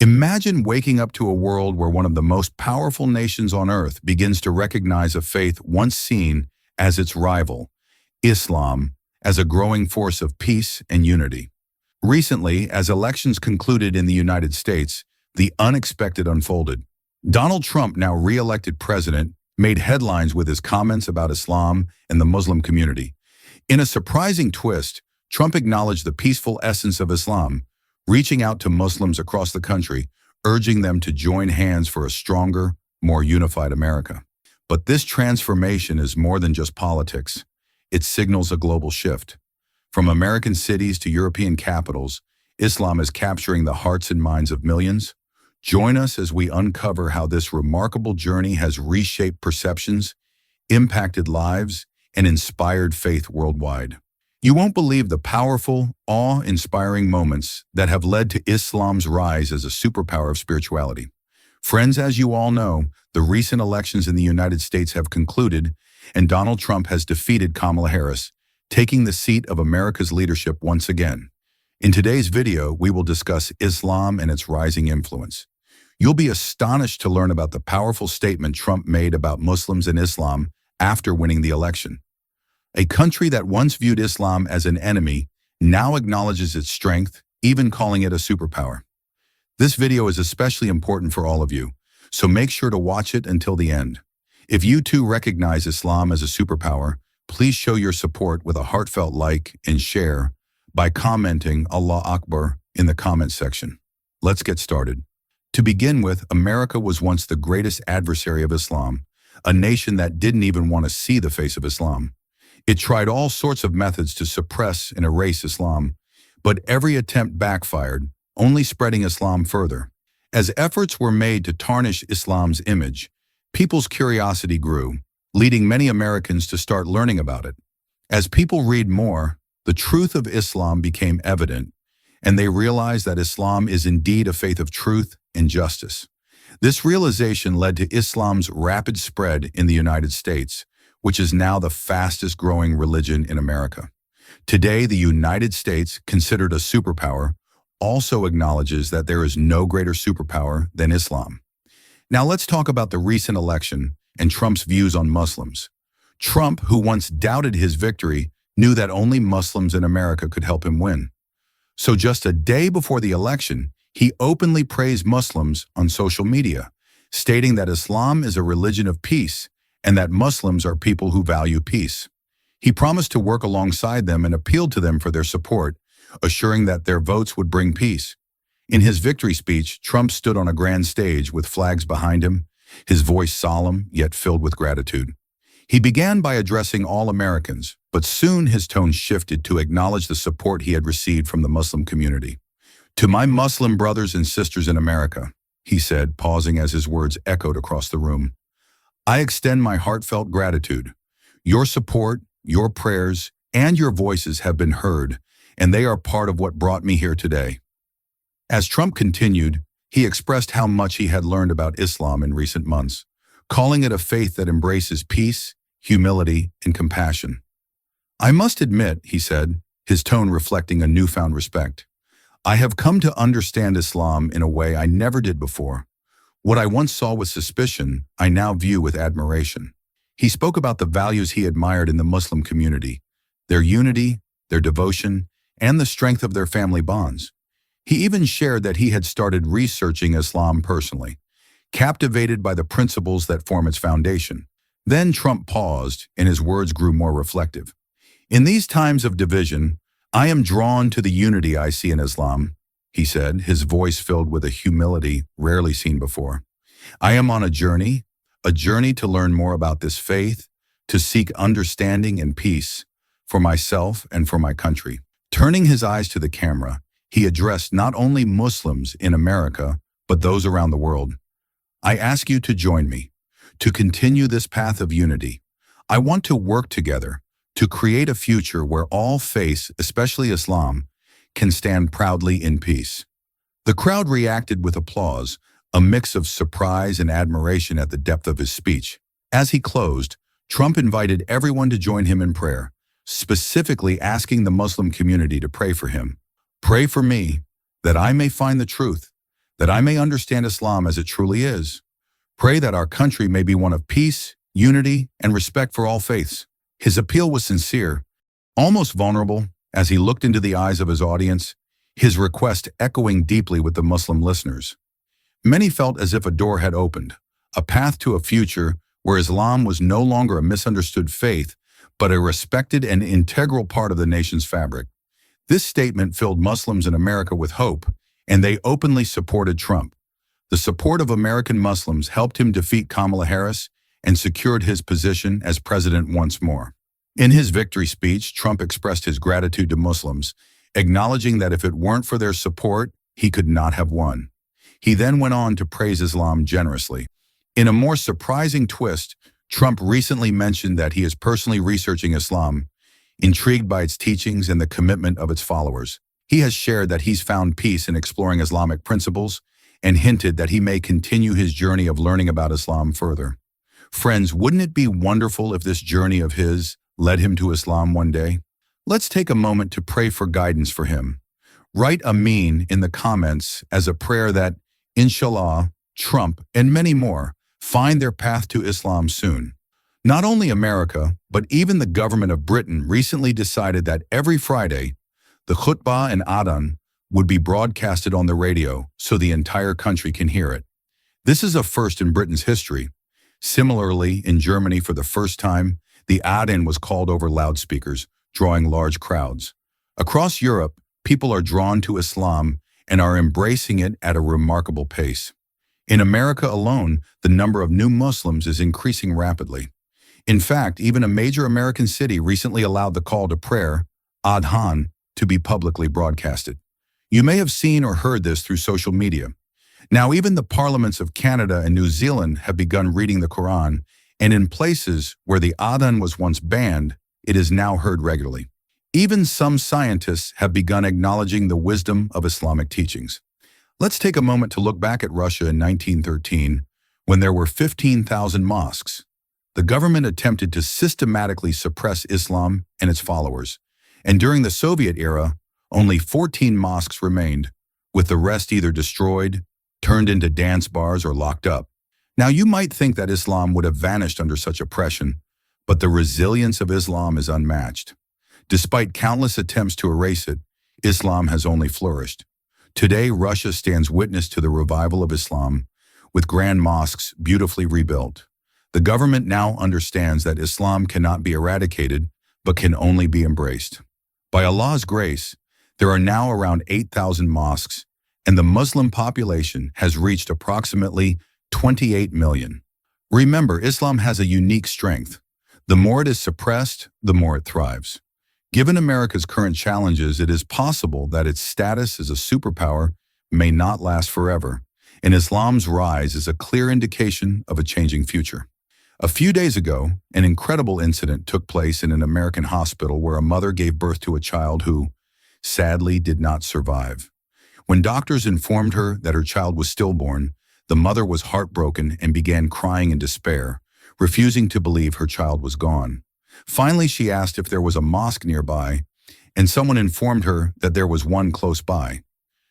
Imagine waking up to a world where one of the most powerful nations on earth begins to recognize a faith once seen as its rival, Islam, as a growing force of peace and unity. Recently, as elections concluded in the United States, the unexpected unfolded. Donald Trump, now re-elected president, made headlines with his comments about Islam and the Muslim community. In a surprising twist, Trump acknowledged the peaceful essence of Islam, reaching out to Muslims across the country, urging them to join hands for a stronger, more unified America. But this transformation is more than just politics. It signals a global shift. From American cities to European capitals, Islam is capturing the hearts and minds of millions. Join us as we uncover how this remarkable journey has reshaped perceptions, impacted lives, and inspired faith worldwide. You won't believe the powerful, awe-inspiring moments that have led to Islam's rise as a superpower of spirituality. Friends, as you all know, the recent elections in the United States have concluded, and Donald Trump has defeated Kamala Harris, taking the seat of America's leadership once again. In today's video, we will discuss Islam and its rising influence. You'll be astonished to learn about the powerful statement Trump made about Muslims and Islam after winning the election. A country that once viewed Islam as an enemy now acknowledges its strength, even calling it a superpower. This video is especially important for all of you, so make sure to watch it until the end. If you too recognize Islam as a superpower, please show your support with a heartfelt like and share by commenting Allah Akbar in the comment section. Let's get started. To begin with, America was once the greatest adversary of Islam, a nation that didn't even want to see the face of Islam. It tried all sorts of methods to suppress and erase Islam, but every attempt backfired, only spreading Islam further. As efforts were made to tarnish Islam's image, people's curiosity grew, leading many Americans to start learning about it. As people read more, the truth of Islam became evident, and they realized that Islam is indeed a faith of truth and justice. This realization led to Islam's rapid spread in the United States, which is now the fastest growing religion in America. Today, the United States, considered a superpower, also acknowledges that there is no greater superpower than Islam. Now let's talk about the recent election and Trump's views on Muslims. Trump, who once doubted his victory, knew that only Muslims in America could help him win. So just a day before the election, he openly praised Muslims on social media, stating that Islam is a religion of peace and that Muslims are people who value peace. He promised to work alongside them and appealed to them for their support, assuring that their votes would bring peace. In his victory speech, Trump stood on a grand stage with flags behind him, his voice solemn yet filled with gratitude. He began by addressing all Americans, but soon his tone shifted to acknowledge the support he had received from the Muslim community. "To my Muslim brothers and sisters in America," he said, pausing as his words echoed across the room, "I extend my heartfelt gratitude. Your support, your prayers, and your voices have been heard, and they are part of what brought me here today." As Trump continued, he expressed how much he had learned about Islam in recent months, calling it a faith that embraces peace, humility, and compassion. "I must admit," he said, his tone reflecting a newfound respect, "I have come to understand Islam in a way I never did before. What I once saw with suspicion, I now view with admiration." He spoke about the values he admired in the Muslim community, their unity, their devotion, and the strength of their family bonds. He even shared that he had started researching Islam personally, captivated by the principles that form its foundation. Then Trump paused, and his words grew more reflective. "In these times of division, I am drawn to the unity I see in Islam," he said, his voice filled with a humility rarely seen before. "I am on a journey to learn more about this faith, to seek understanding and peace for myself and for my country." Turning his eyes to the camera, he addressed not only Muslims in America, but those around the world. "I ask you to join me, to continue this path of unity. I want to work together to create a future where all faiths, especially Islam, can stand proudly in peace." The crowd reacted with applause, a mix of surprise and admiration at the depth of his speech. As he closed, Trump invited everyone to join him in prayer, specifically asking the Muslim community to pray for him. "Pray for me, that I may find the truth, that I may understand Islam as it truly is. Pray that our country may be one of peace, unity, and respect for all faiths." His appeal was sincere, almost vulnerable, as he looked into the eyes of his audience, his request echoing deeply with the Muslim listeners. Many felt as if a door had opened, a path to a future where Islam was no longer a misunderstood faith, but a respected and integral part of the nation's fabric. This statement filled Muslims in America with hope, and they openly supported Trump. The support of American Muslims helped him defeat Kamala Harris and secured his position as president once more. In his victory speech, Trump expressed his gratitude to Muslims, acknowledging that if it weren't for their support, he could not have won. He then went on to praise Islam generously. In a more surprising twist, Trump recently mentioned that he is personally researching Islam, intrigued by its teachings and the commitment of its followers. He has shared that he's found peace in exploring Islamic principles and hinted that he may continue his journey of learning about Islam further. Friends, wouldn't it be wonderful if this journey of his led him to Islam one day? Let's take a moment to pray for guidance for him. Write Ameen in the comments as a prayer that, inshallah, Trump and many more find their path to Islam soon. Not only America, but even the government of Britain recently decided that every Friday, the khutbah and adhan would be broadcasted on the radio so the entire country can hear it. This is a first in Britain's history. Similarly, in Germany, for the first time, the adhan was called over loudspeakers, drawing large crowds. Across Europe, people are drawn to Islam and are embracing it at a remarkable pace. In America alone, the number of new Muslims is increasing rapidly. In fact, even a major American city recently allowed the call to prayer, adhan, to be publicly broadcasted. You may have seen or heard this through social media. Now, even the parliaments of Canada and New Zealand have begun reading the Quran, and in places where the adhan was once banned, it is now heard regularly. Even some scientists have begun acknowledging the wisdom of Islamic teachings. Let's take a moment to look back at Russia in 1913, when there were 15,000 mosques. The government attempted to systematically suppress Islam and its followers, and during the Soviet era, only 14 mosques remained, with the rest either destroyed, turned into dance bars, or locked up. Now, you might think that Islam would have vanished under such oppression, but the resilience of Islam is unmatched. Despite countless attempts to erase it, Islam has only flourished. Today, Russia stands witness to the revival of Islam, with grand mosques beautifully rebuilt. The government now understands that Islam cannot be eradicated, but can only be embraced. By Allah's grace, there are now around 8,000 mosques, and the Muslim population has reached approximately 28 million. Remember, Islam has a unique strength. The more it is suppressed, the more it thrives. Given America's current challenges, it is possible that its status as a superpower may not last forever, and Islam's rise is a clear indication of a changing future. A few days ago, an incredible incident took place in an American hospital where a mother gave birth to a child who, sadly, did not survive. When doctors informed her that her child was stillborn, the mother was heartbroken and began crying in despair, refusing to believe her child was gone. Finally, she asked if there was a mosque nearby, and someone informed her that there was one close by.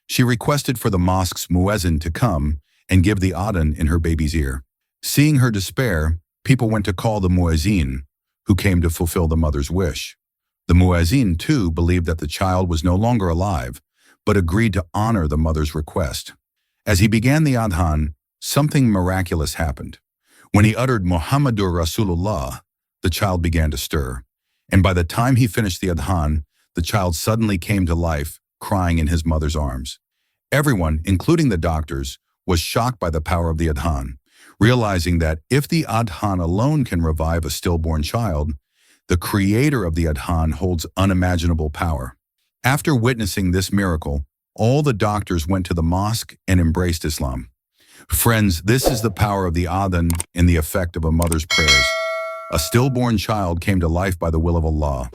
She requested for the mosque's muezzin to come and give the adhan in her baby's ear. Seeing her despair, people went to call the muezzin, who came to fulfill the mother's wish. The muezzin, too, believed that the child was no longer alive, but agreed to honor the mother's request. As he began the adhan, something miraculous happened. When he uttered Muhammadur Rasulullah, the child began to stir, and by the time he finished the adhan, the child suddenly came to life, crying in his mother's arms. Everyone, including the doctors, was shocked by the power of the adhan, realizing that if the adhan alone can revive a stillborn child, the creator of the adhan holds unimaginable power. After witnessing this miracle, all the doctors went to the mosque and embraced Islam. Friends, this is the power of the adhan and the effect of a mother's prayers. A stillborn child came to life by the will of Allah.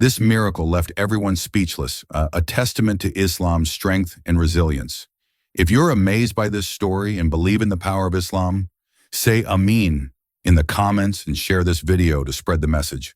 This miracle left everyone speechless, a testament to Islam's strength and resilience. If you're amazed by this story and believe in the power of Islam, say Ameen in the comments and share this video to spread the message.